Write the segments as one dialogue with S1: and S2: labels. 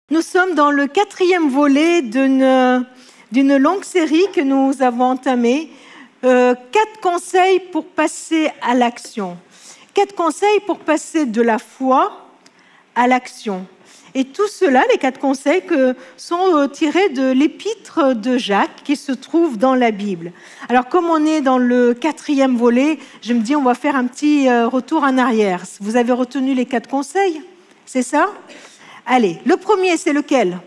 S1: Nous sommes dans le 4e volet d'une longue série que nous avons entamée. 4 conseils pour passer à l'action. 4 conseils pour passer de la foi à l'action. Et tout cela, les 4 conseils, sont tirés de l'épître de Jacques qui se trouve dans la Bible. Alors, comme on est dans le 4e volet, je me dis on va faire un petit retour en arrière. Vous avez retenu les 4 conseils? C'est ça? Allez, le premier, c'est lequel?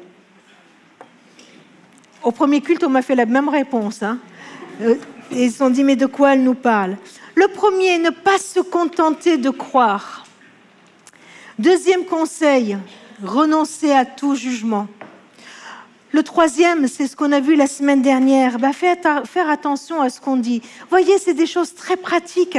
S1: Au premier culte, on m'a fait la même réponse. Ils se sont dit, mais de quoi elle nous parle? Le premier, ne pas se contenter de croire. Deuxième conseil, renoncer à tout jugement. Le troisième, c'est ce qu'on a vu la semaine dernière, faire attention à ce qu'on dit. Voyez, c'est des choses très pratiques,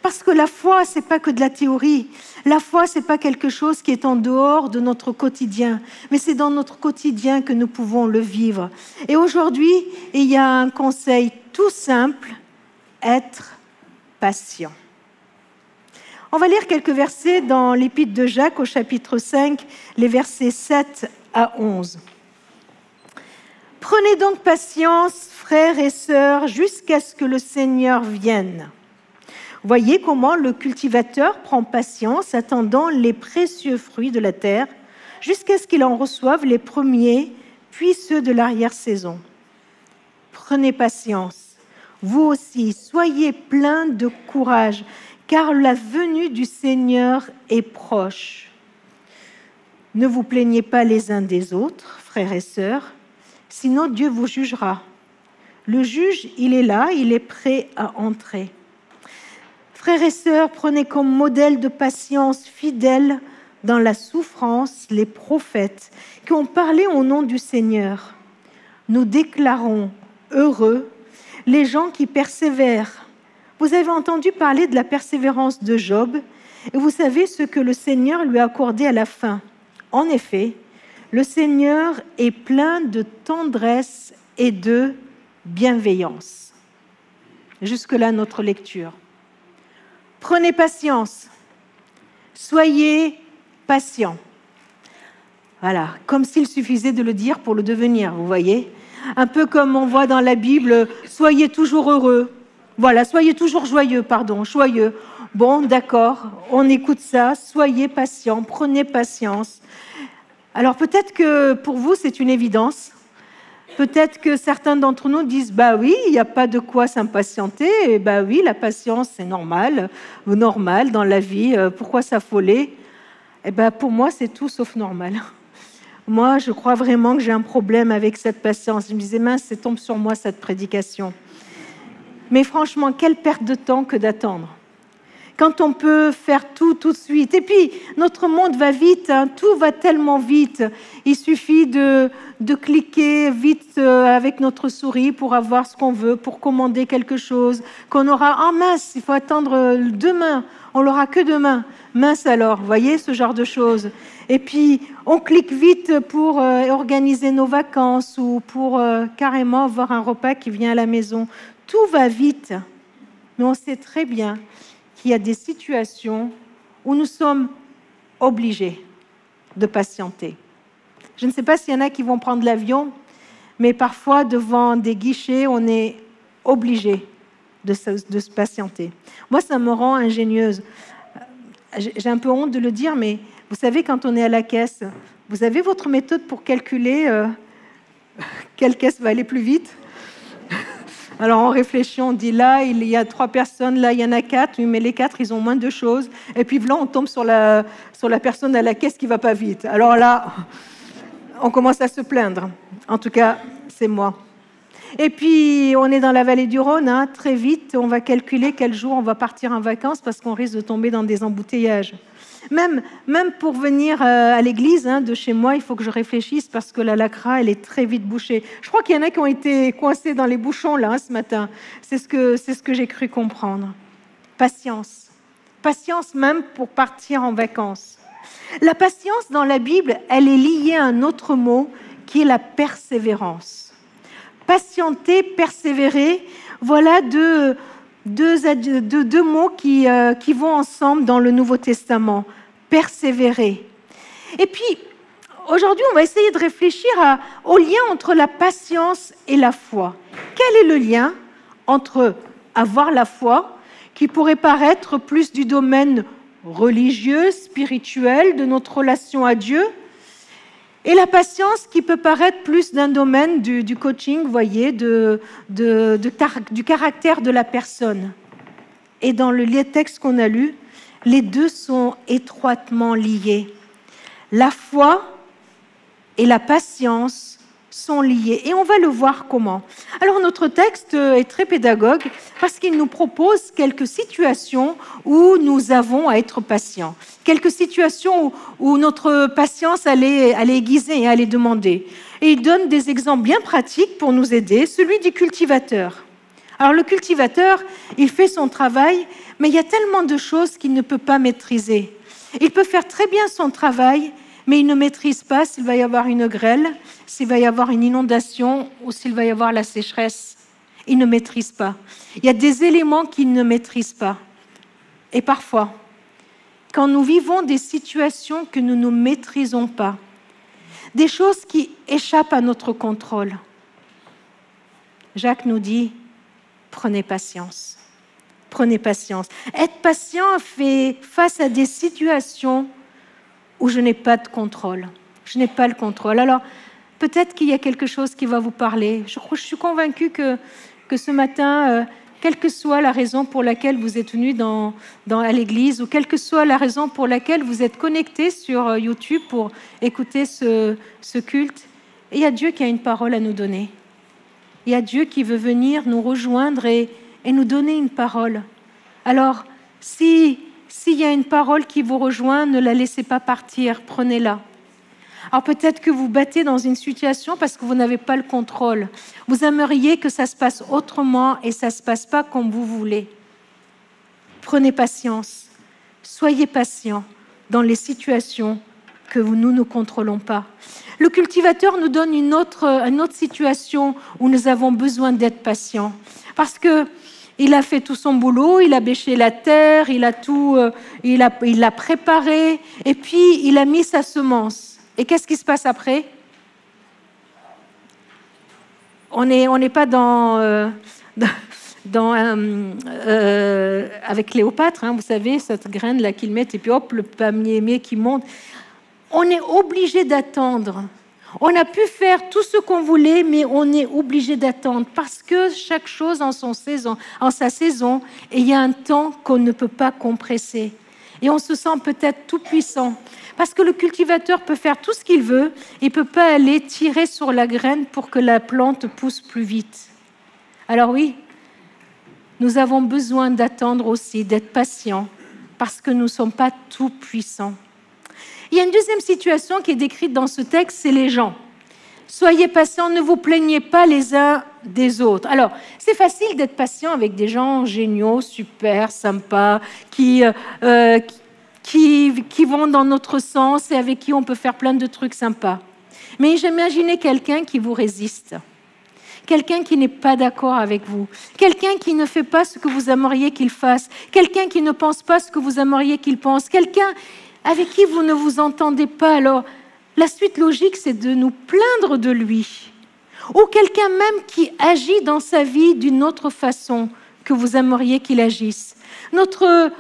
S1: parce que la foi, c'est pas que de la théorie. La foi, c'est pas quelque chose qui est en dehors de notre quotidien, mais c'est dans notre quotidien que nous pouvons le vivre. Et aujourd'hui, il y a un conseil tout simple, être patient. On va lire quelques versets dans l'épître de Jacques au chapitre 5, les versets 7 à 11. Prenez donc patience, frères et sœurs, jusqu'à ce que le Seigneur vienne. Voyez comment le cultivateur prend patience, attendant les précieux fruits de la terre, jusqu'à ce qu'il en reçoive les premiers, puis ceux de l'arrière-saison. Prenez patience, vous aussi, soyez pleins de courage, car la venue du Seigneur est proche. Ne vous plaignez pas les uns des autres, frères et sœurs, sinon Dieu vous jugera. Le juge, il est là, il est prêt à entrer. Frères et sœurs, prenez comme modèle de patience fidèle dans la souffrance les prophètes qui ont parlé au nom du Seigneur. Nous déclarons heureux les gens qui persévèrent. Vous avez entendu parler de la persévérance de Job et vous savez ce que le Seigneur lui a accordé à la fin. En effet, le Seigneur est plein de tendresse et de bienveillance. Jusque-là, notre lecture. Prenez patience. Soyez patients. Voilà, comme s'il suffisait de le dire pour le devenir, vous voyez? Un peu comme on voit dans la Bible, soyez toujours heureux. Voilà, soyez toujours joyeux. Bon, d'accord, on écoute ça, soyez patients, prenez patience. Alors peut-être que pour vous, c'est une évidence. Peut-être que certains d'entre nous disent « bah oui, il n'y a pas de quoi s'impatienter, et bah oui, la patience, c'est normal dans la vie, pourquoi s'affoler ?» Eh bien, pour moi, c'est tout sauf normal. Moi, je crois vraiment que j'ai un problème avec cette patience. Je me disais « mince, c'est tombe sur moi cette prédication. » Mais franchement, quelle perte de temps que d'attendre. Quand on peut faire tout de suite. Et puis, notre monde va vite, tout va tellement vite. Il suffit de cliquer vite avec notre souris pour avoir ce qu'on veut, pour commander quelque chose, qu'on aura en masse. Il faut attendre demain, on l'aura que demain. Mince alors, vous voyez, ce genre de choses. Et puis, on clique vite pour organiser nos vacances ou pour carrément avoir un repas qui vient à la maison. Tout va vite, mais on sait très bien qu'il y a des situations où nous sommes obligés de patienter. Je ne sais pas s'il y en a qui vont prendre l'avion, mais parfois, devant des guichets, on est obligé de se patienter. Moi, ça me rend ingénieuse. J'ai un peu honte de le dire, mais vous savez, quand on est à la caisse, vous avez votre méthode pour calculer quelle caisse va aller plus vite? Alors, on réfléchit, on dit là, il y a 3 personnes, là, il y en a 4, mais les 4, ils ont moins de choses. Et puis là, on tombe sur la personne à la caisse qui ne va pas vite. Alors là, on commence à se plaindre. En tout cas, c'est moi. Et puis, on est dans la vallée du Rhône, très vite, on va calculer quel jour on va partir en vacances parce qu'on risque de tomber dans des embouteillages. Même pour venir à l'église de chez moi, il faut que je réfléchisse parce que la Lacra, elle est très vite bouchée. Je crois qu'il y en a qui ont été coincés dans les bouchons là ce matin. C'est ce que j'ai cru comprendre. Patience. Patience même pour partir en vacances. La patience dans la Bible, elle est liée à un autre mot qui est la persévérance. Patienter, persévérer, voilà deux mots qui vont ensemble dans le Nouveau Testament. Persévérer. Et puis, aujourd'hui, on va essayer de réfléchir au lien entre la patience et la foi. Quel est le lien entre avoir la foi, qui pourrait paraître plus du domaine religieux, spirituel, de notre relation à Dieu, et la patience qui peut paraître plus d'un domaine du coaching, vous voyez, du caractère de la personne. Et dans le texte qu'on a lu, les deux sont étroitement liés. La foi et la patience sont liés. Et on va le voir comment. Alors notre texte est très pédagogue parce qu'il nous propose quelques situations où nous avons à être patients. Quelques situations où notre patience allait aiguiser et allait demander. Et il donne des exemples bien pratiques pour nous aider. Celui du cultivateur. Alors le cultivateur, il fait son travail, mais il y a tellement de choses qu'il ne peut pas maîtriser. Il peut faire très bien son travail, mais il ne maîtrise pas s'il va y avoir une grêle, s'il va y avoir une inondation ou s'il va y avoir la sécheresse. Il ne maîtrise pas. Il y a des éléments qu'il ne maîtrise pas. Et parfois, quand nous vivons des situations que nous ne maîtrisons pas, des choses qui échappent à notre contrôle, Jacques nous dit, prenez patience. Prenez patience. Être patient fait face à des situations où je n'ai pas de contrôle. Je n'ai pas le contrôle. Alors, peut-être qu'il y a quelque chose qui va vous parler. Je suis convaincue que ce matin, quelle que soit la raison pour laquelle vous êtes venu à l'église, ou quelle que soit la raison pour laquelle vous êtes connecté sur YouTube pour écouter ce culte, il y a Dieu qui a une parole à nous donner. Il y a Dieu qui veut venir nous rejoindre et nous donner une parole. Alors, s'il y a une parole qui vous rejoint, ne la laissez pas partir, prenez-la. Alors peut-être que vous battez dans une situation parce que vous n'avez pas le contrôle. Vous aimeriez que ça se passe autrement et ça ne se passe pas comme vous voulez. Prenez patience. Soyez patient dans les situations que nous ne contrôlons pas. Le cultivateur nous donne une autre situation où nous avons besoin d'être patients. Parce qu'il a fait tout son boulot, il a bêché la terre, il l'a préparé, et puis il a mis sa semence. Et qu'est-ce qui se passe après? On n'est pas avec Cléopâtre, hein, vous savez, cette graine-là qu'ils mettent, et puis hop, le palmier qui monte. On est obligé d'attendre. On a pu faire tout ce qu'on voulait, mais on est obligé d'attendre parce que chaque chose en sa saison, et il y a un temps qu'on ne peut pas compresser. Et on se sent peut-être tout puissant parce que le cultivateur peut faire tout ce qu'il veut, il ne peut pas aller tirer sur la graine pour que la plante pousse plus vite. Alors oui, nous avons besoin d'attendre aussi, d'être patients parce que nous ne sommes pas tout puissants. Il y a une deuxième situation qui est décrite dans ce texte, c'est les gens. Soyez patients, ne vous plaignez pas les uns des autres. Alors, c'est facile d'être patient avec des gens géniaux, super, sympas, qui vont dans notre sens et avec qui on peut faire plein de trucs sympas. Mais imaginez quelqu'un qui vous résiste, quelqu'un qui n'est pas d'accord avec vous, quelqu'un qui ne fait pas ce que vous aimeriez qu'il fasse, quelqu'un qui ne pense pas ce que vous aimeriez qu'il pense, quelqu'un avec qui vous ne vous entendez pas. Alors, la suite logique, c'est de nous plaindre de lui. Ou quelqu'un même qui agit dans sa vie d'une autre façon que vous aimeriez qu'il agisse. Notre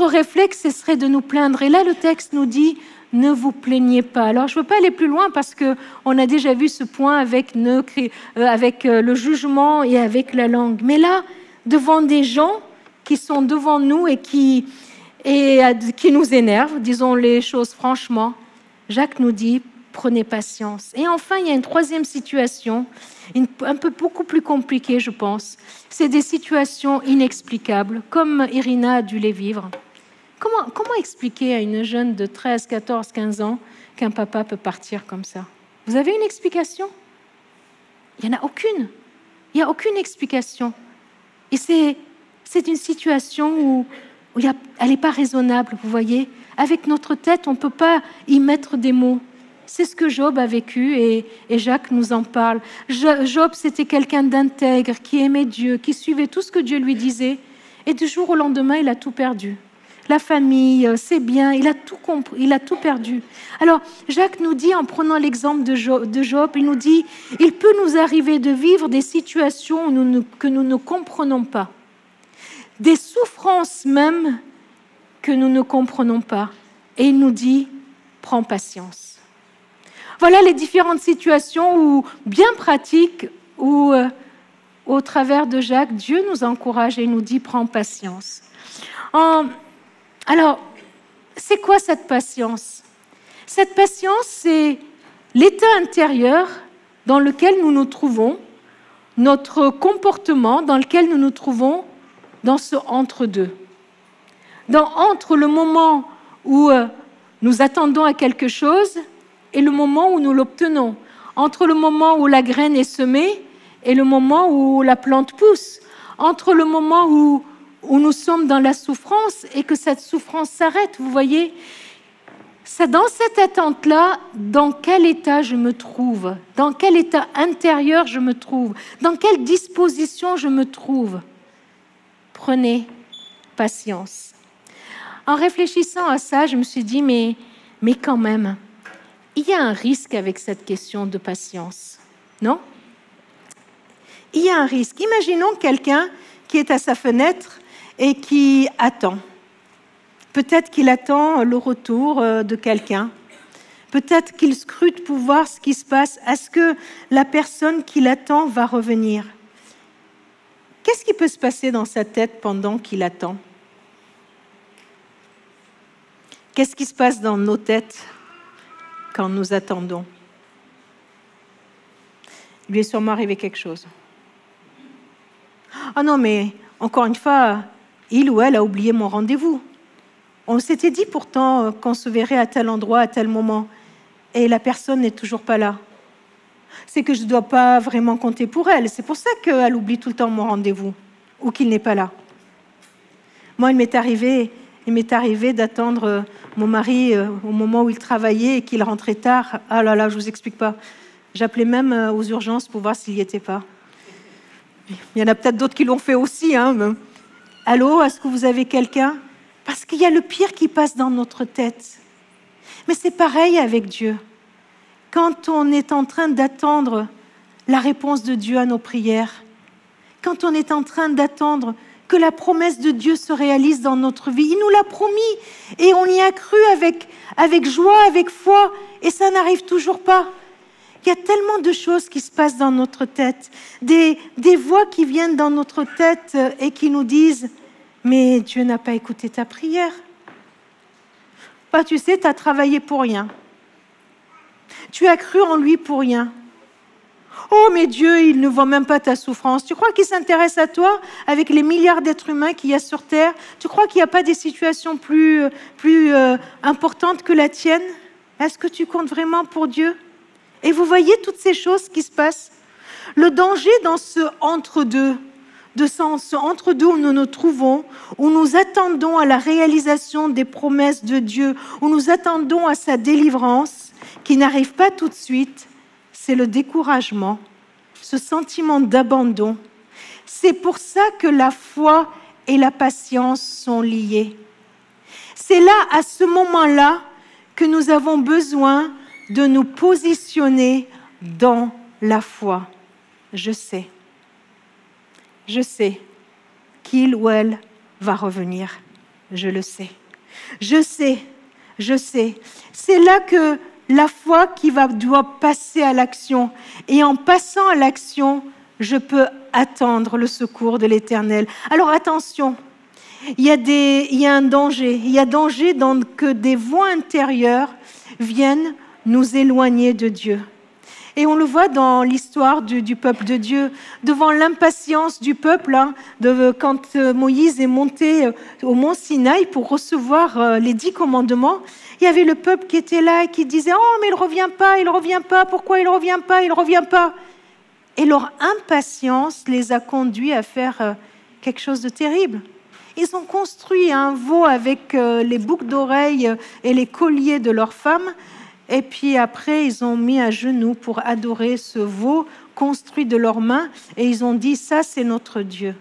S1: réflexe, ce serait de nous plaindre. Et là, le texte nous dit, ne vous plaignez pas. Alors, je ne veux pas aller plus loin parce qu'on a déjà vu ce point avec le jugement et avec la langue. Mais là, devant des gens qui sont devant nous et qui nous énervent, disons les choses franchement, Jacques nous dit, prenez patience. Et enfin, il y a une troisième situation, un peu beaucoup plus compliquée, je pense. C'est des situations inexplicables, comme Irina a dû les vivre. Comment expliquer à une jeune de 13, 14, 15 ans qu'un papa peut partir comme ça? Vous avez une explication? Il n'y en a aucune. Il n'y a aucune explication. Et c'est une situation où elle n'est pas raisonnable, vous voyez. Avec notre tête, on ne peut pas y mettre des mots. C'est ce que Job a vécu et Jacques nous en parle. Job, c'était quelqu'un d'intègre, qui aimait Dieu, qui suivait tout ce que Dieu lui disait. Et du jour au lendemain, il a tout perdu. la famille, c'est bien, il a tout compris, il a tout perdu. Alors, Jacques nous dit, en prenant l'exemple de Job, il nous dit, il peut nous arriver de vivre des situations que nous ne comprenons pas, des souffrances même que nous ne comprenons pas. Et il nous dit, prends patience. Voilà les différentes situations bien pratiques où, au travers de Jacques, Dieu nous encourage et nous dit, prends patience. Alors, c'est quoi cette patience? Cette patience, c'est l'état intérieur dans lequel nous nous trouvons, notre comportement dans lequel nous nous trouvons dans ce entre-deux. Entre le moment où nous attendons à quelque chose et le moment où nous l'obtenons. Entre le moment où la graine est semée et le moment où la plante pousse. Entre le moment où nous sommes dans la souffrance et que cette souffrance s'arrête, vous voyez. C'est dans cette attente-là, dans quel état je me trouve, dans quel état intérieur je me trouve, dans quelle disposition je me trouve. Prenez patience. En réfléchissant à ça, je me suis dit, mais quand même, il y a un risque avec cette question de patience, non? Il y a un risque. Imaginons quelqu'un qui est à sa fenêtre et qui attend. Peut-être qu'il attend le retour de quelqu'un. Peut-être qu'il scrute pour voir ce qui se passe. Est-ce que la personne qu'il attend va revenir? Qu'est-ce qui peut se passer dans sa tête pendant qu'il attend? Qu'est-ce qui se passe dans nos têtes quand nous attendons? Il lui est sûrement arrivé quelque chose. Ah non, mais encore une fois, il ou elle a oublié mon rendez-vous. On s'était dit pourtant qu'on se verrait à tel endroit, à tel moment, et la personne n'est toujours pas là. C'est que je ne dois pas vraiment compter pour elle. C'est pour ça qu'elle oublie tout le temps mon rendez-vous, ou qu'il n'est pas là. Moi, il m'est arrivé d'attendre mon mari au moment où il travaillait et qu'il rentrait tard. Ah là là, je ne vous explique pas. J'appelais même aux urgences pour voir s'il n'y était pas. Il y en a peut-être d'autres qui l'ont fait aussi. Allô, est-ce que vous avez quelqu'un? Parce qu'il y a le pire qui passe dans notre tête. Mais c'est pareil avec Dieu. Quand on est en train d'attendre la réponse de Dieu à nos prières, quand on est en train d'attendre que la promesse de Dieu se réalise dans notre vie, il nous l'a promis et on y a cru avec joie, avec foi, et ça n'arrive toujours pas. Il y a tellement de choses qui se passent dans notre tête, des voix qui viennent dans notre tête et qui nous disent « Mais Dieu n'a pas écouté ta prière. Tu sais, tu as travaillé pour rien. Tu as cru en lui pour rien. Oh, mais Dieu, il ne voit même pas ta souffrance. Tu crois qu'il s'intéresse à toi avec les milliards d'êtres humains qu'il y a sur Terre? Tu crois qu'il n'y a pas des situations plus importantes que la tienne? Est-ce que tu comptes vraiment pour Dieu? » Et vous voyez toutes ces choses qui se passent. Le danger dans ce entre-deux, ce entre-deux où nous nous trouvons, où nous attendons à la réalisation des promesses de Dieu, où nous attendons à sa délivrance, qui n'arrive pas tout de suite, c'est le découragement, ce sentiment d'abandon. C'est pour ça que la foi et la patience sont liées. C'est là, à ce moment-là, que nous avons besoin de nous positionner dans la foi. Je sais qu'il ou elle va revenir. Je le sais. Je sais. C'est là que la foi doit passer à l'action. Et en passant à l'action, je peux attendre le secours de l'Éternel. Alors attention, il y a un danger. Il y a danger que des voix intérieures viennent nous éloigner de Dieu. Et on le voit dans l'histoire du peuple de Dieu, devant l'impatience du peuple, quand Moïse est monté au mont Sinaï pour recevoir les 10 commandements, il y avait le peuple qui était là et qui disait « Oh, mais il ne revient pas, pourquoi il ne revient pas ?» Et leur impatience les a conduits à faire quelque chose de terrible. Ils ont construit un veau avec les boucles d'oreilles et les colliers de leurs femmes. Et puis après, ils ont mis à genoux pour adorer ce veau construit de leurs mains. Et ils ont dit, ça, c'est notre Dieu.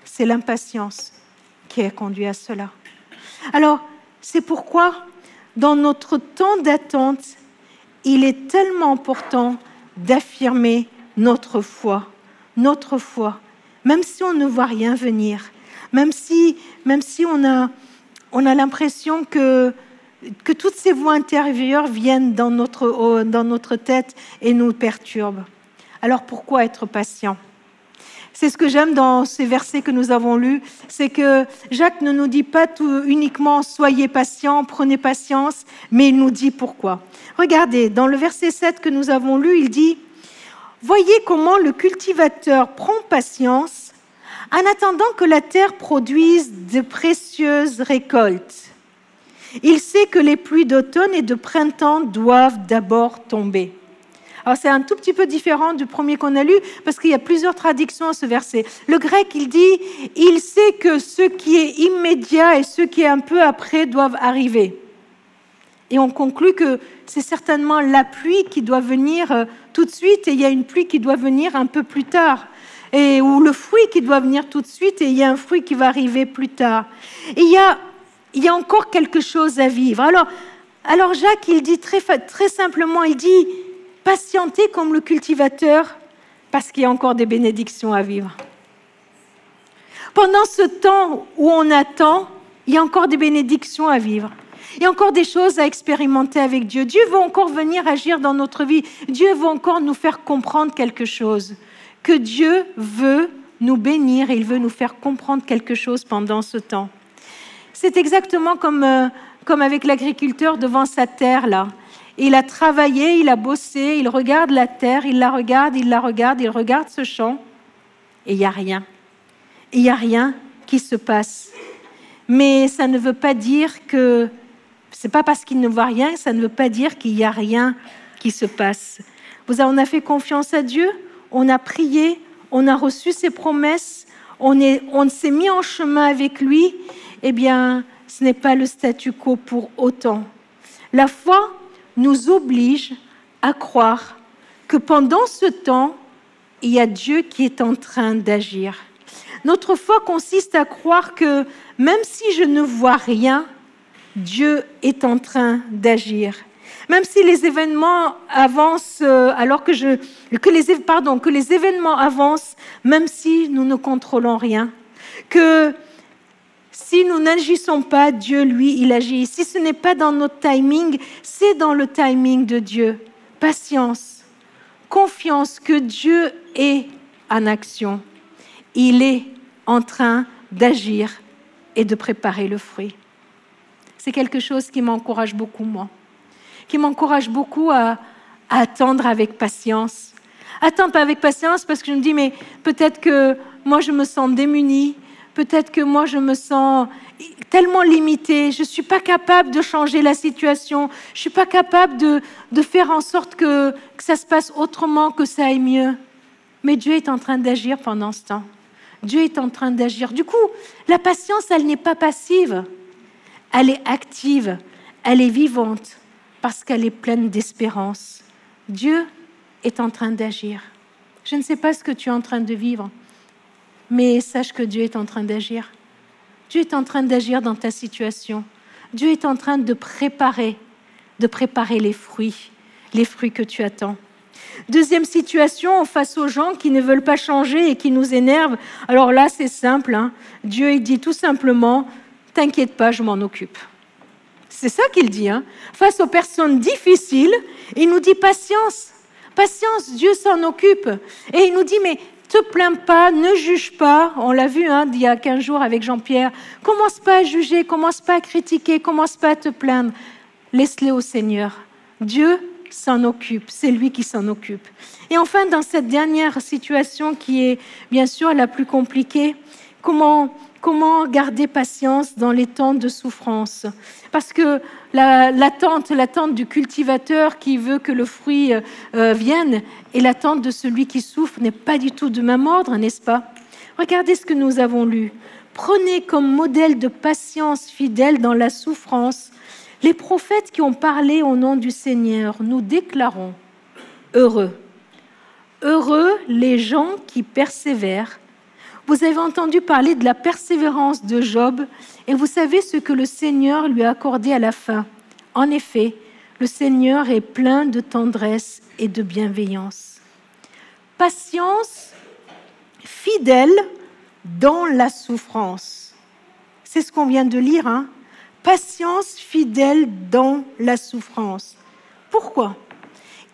S1: C'est l'impatience qui a conduit à cela. Alors, c'est pourquoi, dans notre temps d'attente, il est tellement important d'affirmer notre foi, même si on ne voit rien venir, même si on a l'impression que toutes ces voix intérieures viennent dans notre tête et nous perturbent. Alors pourquoi être patient ? C'est ce que j'aime dans ces versets que nous avons lus, c'est que Jacques ne nous dit pas uniquement « soyez patients, prenez patience », mais il nous dit pourquoi. Regardez, dans le verset 7 que nous avons lu, il dit « Voyez comment le cultivateur prend patience en attendant que la terre produise de précieuses récoltes. Il sait que les pluies d'automne et de printemps doivent d'abord tomber. » Alors, c'est un tout petit peu différent du premier qu'on a lu, parce qu'il y a plusieurs traductions à ce verset. Le grec, il dit « Il sait que ce qui est immédiat et ce qui est un peu après doivent arriver. » Et on conclut que c'est certainement la pluie qui doit venir tout de suite, et il y a une pluie qui doit venir un peu plus tard. Ou le fruit qui doit venir tout de suite, et il y a un fruit qui va arriver plus tard. Et il y a encore quelque chose à vivre. Alors Jacques, il dit très simplement, il dit « Patientez comme le cultivateur, parce qu'il y a encore des bénédictions à vivre. » Pendant ce temps où on attend, il y a encore des bénédictions à vivre. Il y a encore des choses à expérimenter avec Dieu. Dieu veut encore venir agir dans notre vie. Dieu veut encore nous faire comprendre quelque chose. Que Dieu veut nous bénir et il veut nous faire comprendre quelque chose pendant ce temps. C'est exactement comme avec l'agriculteur devant sa terre, là. Il a travaillé, il a bossé, il regarde la terre, il regarde ce champ, et il n'y a rien. Il n'y a rien qui se passe. Mais ça ne veut pas dire que... C'est pas parce qu'il ne voit rien, ça ne veut pas dire qu'il n'y a rien qui se passe. On a fait confiance à Dieu, on a prié, on a reçu ses promesses, on s'est mis en chemin avec lui. Eh bien, ce n'est pas le statu quo pour autant. La foi nous oblige à croire que pendant ce temps, il y a Dieu qui est en train d'agir. Notre foi consiste à croire que même si je ne vois rien, Dieu est en train d'agir. Même si les événements avancent, que les événements avancent, même si nous ne contrôlons rien, que si nous n'agissons pas, Dieu, lui, il agit. Si ce n'est pas dans notre timing, c'est dans le timing de Dieu. Patience, confiance que Dieu est en action. Il est en train d'agir et de préparer le fruit. C'est quelque chose qui m'encourage beaucoup, moi. Qui m'encourage beaucoup à attendre avec patience. Attendre avec patience parce que je me dis, mais peut-être que moi, je me sens démunie. Peut-être que moi, je me sens tellement limitée. Je ne suis pas capable de changer la situation. Je ne suis pas capable de faire en sorte que ça se passe autrement, que ça aille mieux. Mais Dieu est en train d'agir pendant ce temps. Dieu est en train d'agir. Du coup, la patience, elle n'est pas passive. Elle est active. Elle est vivante parce qu'elle est pleine d'espérance. Dieu est en train d'agir. Je ne sais pas ce que tu es en train de vivre, mais sache que Dieu est en train d'agir. Dieu est en train d'agir dans ta situation. Dieu est en train de préparer les fruits que tu attends. Deuxième situation, face aux gens qui ne veulent pas changer et qui nous énervent. Alors là, c'est simple. Dieu, il dit tout simplement, « T'inquiète pas, je m'en occupe. » C'est ça qu'il dit. Face aux personnes difficiles, il nous dit « Patience, patience, Dieu s'en occupe. » Et il nous dit « Mais te plains pas, ne juge pas. » On l'a vu il y a 15 jours avec Jean-Pierre. Commence pas à juger, commence pas à critiquer, commence pas à te plaindre. Laisse-les au Seigneur. Dieu s'en occupe, c'est lui qui s'en occupe. Et enfin, dans cette dernière situation qui est bien sûr la plus compliquée, comment garder patience dans les temps de souffrance? Parce que l'attente du cultivateur qui veut que le fruit vienne et l'attente de celui qui souffre n'est pas du tout du même ordre, n'est-ce pas? Regardez ce que nous avons lu. Prenez comme modèle de patience fidèle dans la souffrance les prophètes qui ont parlé au nom du Seigneur. Nous déclarons heureux. Heureux les gens qui persévèrent. Vous avez entendu parler de la persévérance de Job et vous savez ce que le Seigneur lui a accordé à la fin. En effet, le Seigneur est plein de tendresse et de bienveillance. Patience, fidèle dans la souffrance. C'est ce qu'on vient de lire, hein? Patience, fidèle dans la souffrance. Pourquoi?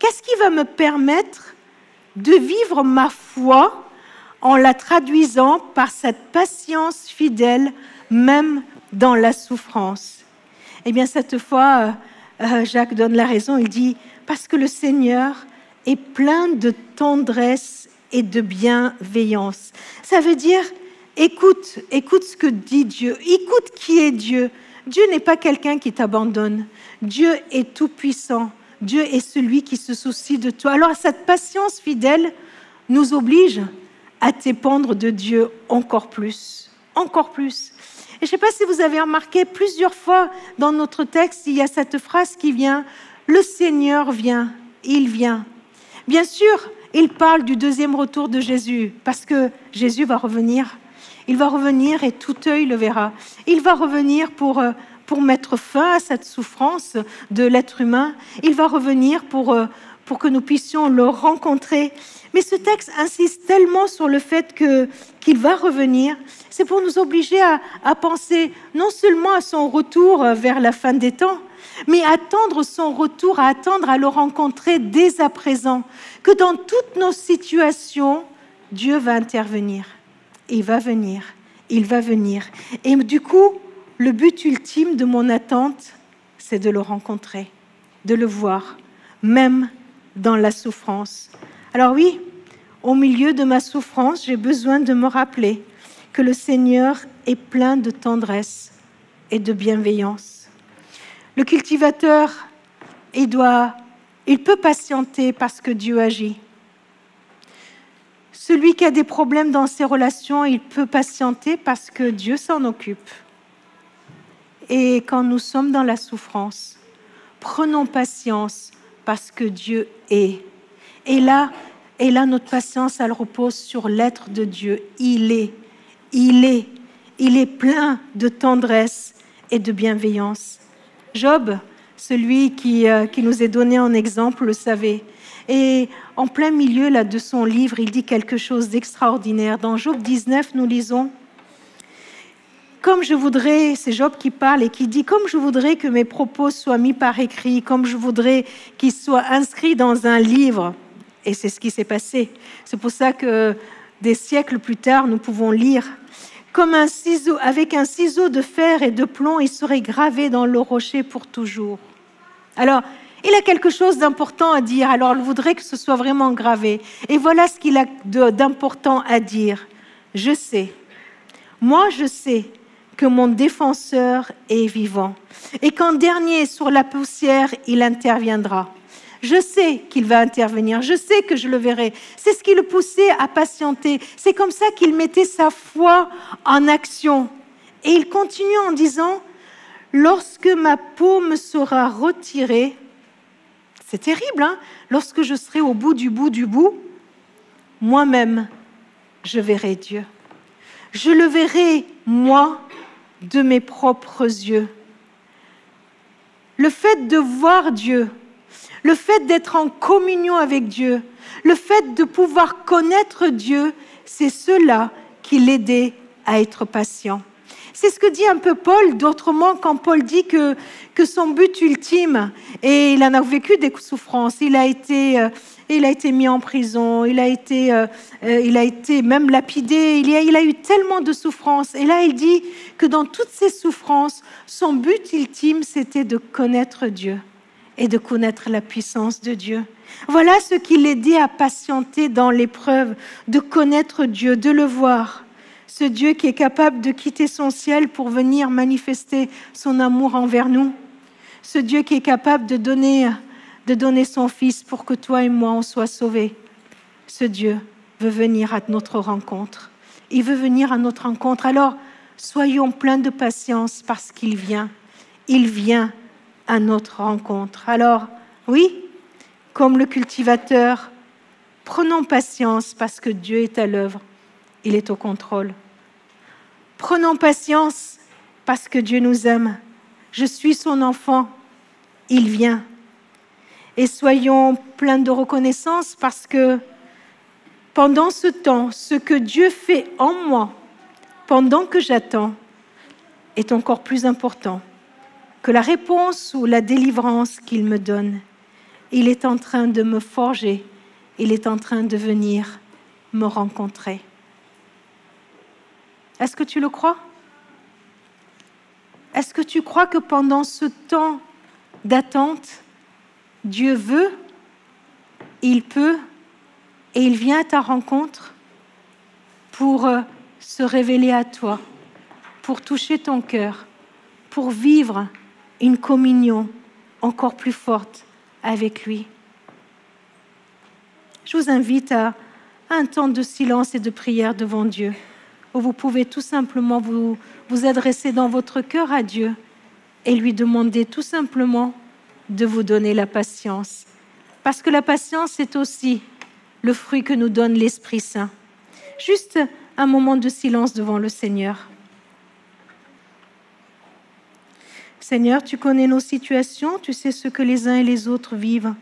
S1: Qu'est-ce qui va me permettre de vivre ma foi en la traduisant par cette patience fidèle, même dans la souffrance? Eh bien, cette fois, Jacques donne la raison. Il dit « Parce que le Seigneur est plein de tendresse et de bienveillance. » Ça veut dire, écoute ce que dit Dieu. Écoute qui est Dieu. Dieu n'est pas quelqu'un qui t'abandonne. Dieu est tout-puissant. Dieu est celui qui se soucie de toi. Alors, cette patience fidèle nous oblige à dépendre de Dieu encore plus. Encore plus. Et je ne sais pas si vous avez remarqué, plusieurs fois dans notre texte, il y a cette phrase qui vient « Le Seigneur vient, il vient ». Bien sûr, il parle du deuxième retour de Jésus, parce que Jésus va revenir. Il va revenir et tout œil le verra. Il va revenir pour mettre fin à cette souffrance de l'être humain. Il va revenir pour que nous puissions le rencontrer. Mais ce texte insiste tellement sur le fait qu'il va revenir. C'est pour nous obliger à penser non seulement à son retour vers la fin des temps, mais à attendre son retour, à attendre à le rencontrer dès à présent. Que dans toutes nos situations, Dieu va intervenir. Il va venir, il va venir. Et du coup, le but ultime de mon attente, c'est de le rencontrer, de le voir, même dans la souffrance. Alors oui, au milieu de ma souffrance, j'ai besoin de me rappeler que le Seigneur est plein de tendresse et de bienveillance. Le cultivateur, il peut patienter parce que Dieu agit. Celui qui a des problèmes dans ses relations, il peut patienter parce que Dieu s'en occupe. Et quand nous sommes dans la souffrance, prenons patience parce que Dieu est. Et là, notre patience, elle repose sur l'être de Dieu. Il est plein de tendresse et de bienveillance. Job, celui qui nous est donné en exemple, le savait. Et en plein milieu là, de son livre, il dit quelque chose d'extraordinaire. Dans Job 19, nous lisons « Comme je voudrais », c'est Job qui parle et qui dit « Comme je voudrais que mes propos soient mis par écrit, comme je voudrais qu'ils soient inscrits dans un livre. » Et c'est ce qui s'est passé. C'est pour ça que des siècles plus tard, nous pouvons lire « Comme un ciseau, avec un ciseau de fer et de plomb, il serait gravé dans le rocher pour toujours. » Alors, il a quelque chose d'important à dire, alors il voudrait que ce soit vraiment gravé. Et voilà ce qu'il a d'important à dire. Je sais, moi je sais que mon défenseur est vivant et qu'en dernier, sur la poussière, il interviendra. Je sais qu'il va intervenir, je sais que je le verrai. C'est ce qui le poussait à patienter. C'est comme ça qu'il mettait sa foi en action. Et il continue en disant, « Lorsque ma peau me sera retirée, c'est terrible, hein? Lorsque je serai au bout du bout, moi-même, je verrai Dieu. Je le verrai, moi, de mes propres yeux. » Le fait de voir Dieu, le fait d'être en communion avec Dieu, le fait de pouvoir connaître Dieu, c'est cela qui l'aidait à être patient. C'est ce que dit un peu Paul, d'autrement, quand Paul dit que son but ultime, et il en a vécu des souffrances, il a été mis en prison, il a été même lapidé, il a eu tellement de souffrances. Et là, il dit que dans toutes ces souffrances, son but ultime, c'était de connaître Dieu et de connaître la puissance de Dieu. Voilà ce qui l'aidait à patienter dans l'épreuve, de connaître Dieu, de le voir. Ce Dieu qui est capable de quitter son ciel pour venir manifester son amour envers nous. Ce Dieu qui est capable de donner son Fils pour que toi et moi, on soit sauvés. Ce Dieu veut venir à notre rencontre. Il veut venir à notre rencontre. Alors, soyons pleins de patience parce qu'il vient. Il vient à notre rencontre. Alors, oui, comme le cultivateur, prenons patience parce que Dieu est à l'œuvre. il est au contrôle. Prenons patience parce que Dieu nous aime. Je suis son enfant, il vient. Et soyons pleins de reconnaissance parce que pendant ce temps, ce que Dieu fait en moi, pendant que j'attends, est encore plus important que la réponse ou la délivrance qu'il me donne. Il est en train de me forger, il est en train de venir me rencontrer. Est-ce que tu le crois? Est-ce que tu crois que pendant ce temps d'attente, Dieu veut, il peut et il vient à ta rencontre pour se révéler à toi, pour toucher ton cœur, pour vivre une communion encore plus forte avec lui? Je vous invite à un temps de silence et de prière devant Dieu, où vous pouvez tout simplement vous adresser dans votre cœur à Dieu et lui demander tout simplement de vous donner la patience. Parce que la patience est aussi le fruit que nous donne l'Esprit Saint. Juste un moment de silence devant le Seigneur. Seigneur, tu connais nos situations, tu sais ce que les uns et les autres vivent.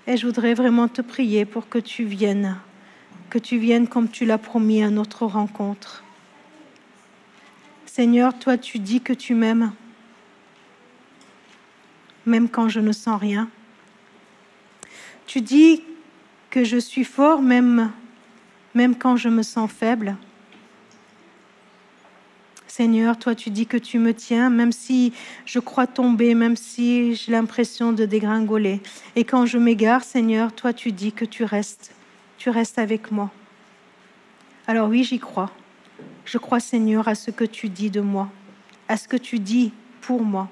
S1: Et je voudrais vraiment te prier pour que tu viennes comme tu l'as promis à notre rencontre. Seigneur, toi, tu dis que tu m'aimes, même quand je ne sens rien. Tu dis que je suis fort, même quand je me sens faible. Seigneur, toi, tu dis que tu me tiens, même si je crois tomber, même si j'ai l'impression de dégringoler. Et quand je m'égare, Seigneur, toi, tu dis que tu restes avec moi. Alors oui, j'y crois. Je crois, Seigneur, à ce que tu dis de moi, à ce que tu dis pour moi.